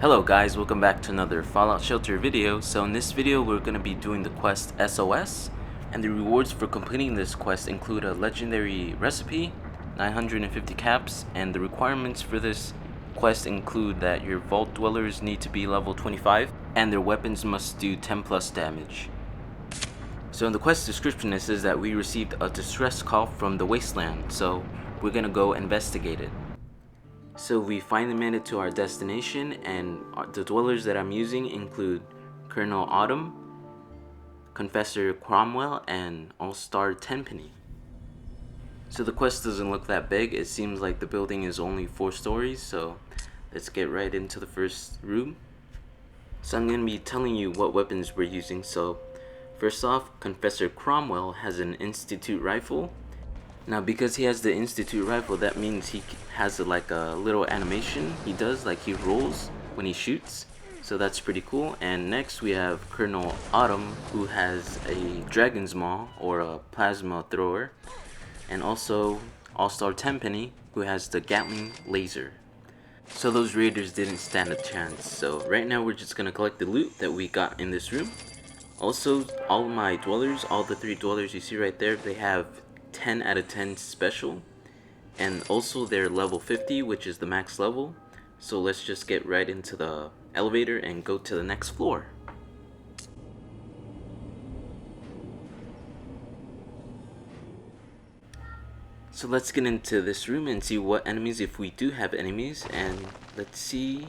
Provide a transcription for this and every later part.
Hello guys, welcome back to another Fallout Shelter video. So in this video we're going to be doing the quest SOS, and the rewards for completing this quest include a legendary recipe, 950 caps, and the requirements for this quest include that your vault dwellers need to be level 25 and their weapons must do 10 plus damage. So in the quest description it says that we received a distress call from the Wasteland, so we're going to go investigate it. So we finally made it to our destination, and the dwellers that I'm using include Colonel Autumn, Confessor Cromwell, and All-Star Tenpenny. So the quest doesn't look that big. It seems like the building is only 4 stories, so let's get right into the first room. So I'm going to be telling you what weapons we're using. So first off, Confessor Cromwell has an Institute rifle. Now because he has the Institute rifle, that means he has like a little animation he does, like he rolls when he shoots, so that's pretty cool. And next we have Colonel Autumn, who has a Dragon's Maw or a plasma thrower, and also All-Star Tenpenny, who has the Gatling laser. So those raiders didn't stand a chance, so right now we're just gonna collect the loot that we got in this room. Also, all my dwellers, all the 3 dwellers you see right there, they have 10 out of 10 special, and also they're level 50, which is the max level. So let's just get right into the elevator and go to the next floor. So let's get into this room and see what enemies, if we do have enemies. And let's see,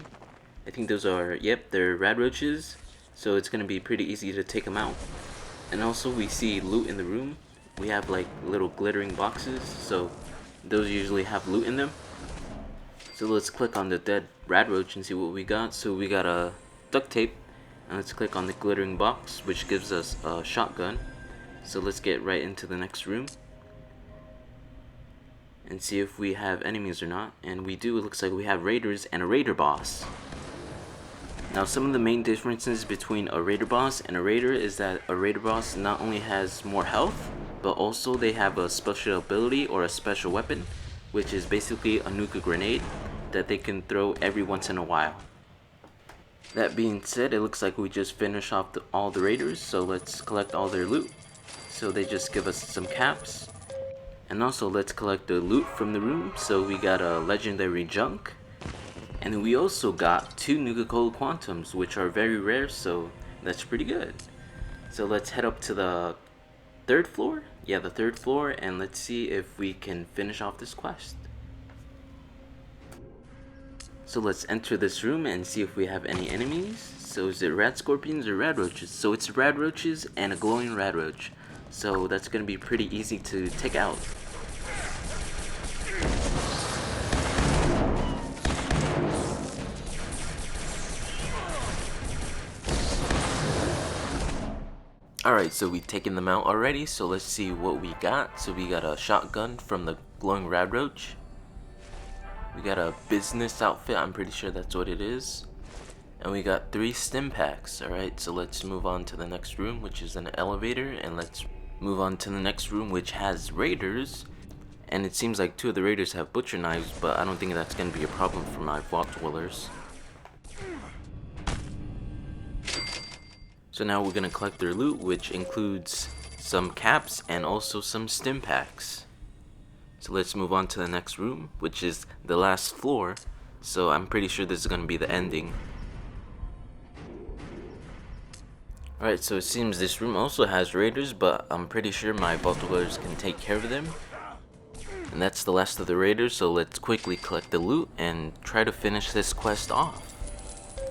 I think those are, yep, they're rad roaches, so it's gonna be pretty easy to take them out. And also we see loot in the room. We have like little glittering boxes, so those usually have loot in them. So let's click on the dead rad roach and see what we got. So we got a duct tape, and let's click on the glittering box, which gives us a shotgun. So let's get right into the next room and see if we have enemies or not. And we do. It looks like we have raiders and a raider boss. Now some of the main differences between a raider boss and a raider is that a raider boss not only has more health, but also they have a special ability or a special weapon, which is basically a nuke grenade that they can throw every once in a while. That being said, it looks like we just finished off all the raiders, so let's collect all their loot. So they just give us some caps, and also let's collect the loot from the room. So we got a legendary junk, and we also got 2 Nuka-Cola Quantums, which are very rare, so that's pretty good. So let's head up to the 3rd floor? Yeah, the 3rd floor, and let's see if we can finish off this quest. So let's enter this room and see if we have any enemies. So is it rad scorpions or rad roaches? So it's rad roaches and a glowing rad roach. So that's gonna be pretty easy to take out. Alright, so we've taken them out already, so let's see what we got. So we got a shotgun from the glowing rad roach. We got a business outfit, I'm pretty sure that's what it is. And we got 3 stim packs. Alright, so let's move on to the next room, which is an elevator. And let's move on to the next room, which has raiders. And it seems like 2 of the raiders have butcher knives, but I don't think that's going to be a problem for my vault dwellers. So now we're going to collect their loot, which includes some caps and also some stim packs. So let's move on to the next room, which is the last floor. So I'm pretty sure this is going to be the ending. Alright, so it seems this room also has raiders, but I'm pretty sure my vault dwellers can take care of them. And that's the last of the raiders, so let's quickly collect the loot and try to finish this quest off.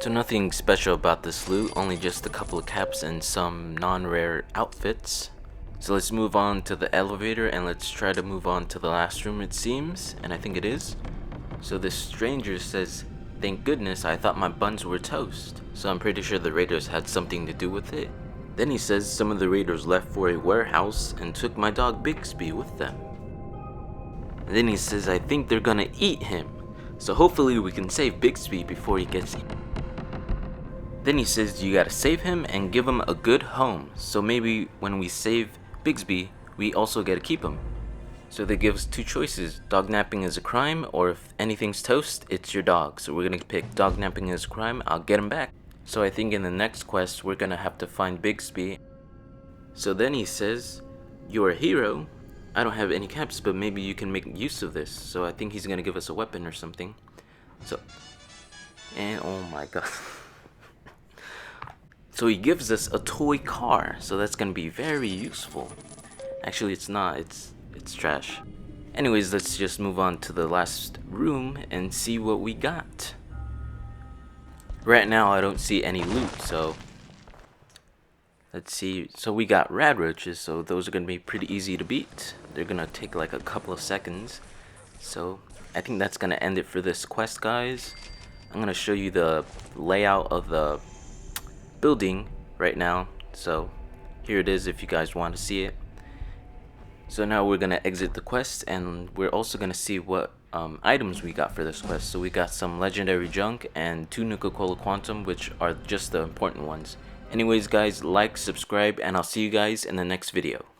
So nothing special about this loot, only just a couple of caps and some non-rare outfits. So let's move on to the elevator and let's try to move on to the last room, it seems, and I think it is. So this stranger says, "Thank goodness, I thought my buns were toast." So I'm pretty sure the raiders had something to do with it. Then he says some of the raiders left for a warehouse and took my dog Bigsby with them. And then he says, "I think they're gonna eat him. So hopefully we can save Bigsby before he gets eaten." Then he says you gotta save him and give him a good home, so maybe when we save Bigsby, we also get to keep him. So they give us two choices: dog napping is a crime, or if anything's toast, it's your dog. So we're gonna pick dog napping is a crime. I'll get him back. So I think in the next quest we're gonna have to find Bigsby. So then he says, "You're a hero. I don't have any caps, but maybe you can make use of this." So I think he's gonna give us a weapon or something. So, and oh my god. So he gives us a toy car. So that's gonna be very useful. Actually, it's not. It's trash. Anyways, let's just move on to the last room and see what we got. Right now, I don't see any loot, so let's see. So we got rad roaches, so those are gonna be pretty easy to beat. They're gonna take like a couple of seconds. So I think that's gonna end it for this quest, guys. I'm gonna show you the layout of the building right now. So here it is if you guys want to see it. So now we're gonna exit the quest, and we're also gonna see what items we got for this quest. So we got some legendary junk and 2 Nuka-Cola Quantum, which are just the important ones. Anyways guys, like, subscribe, and I'll see you guys in the next video.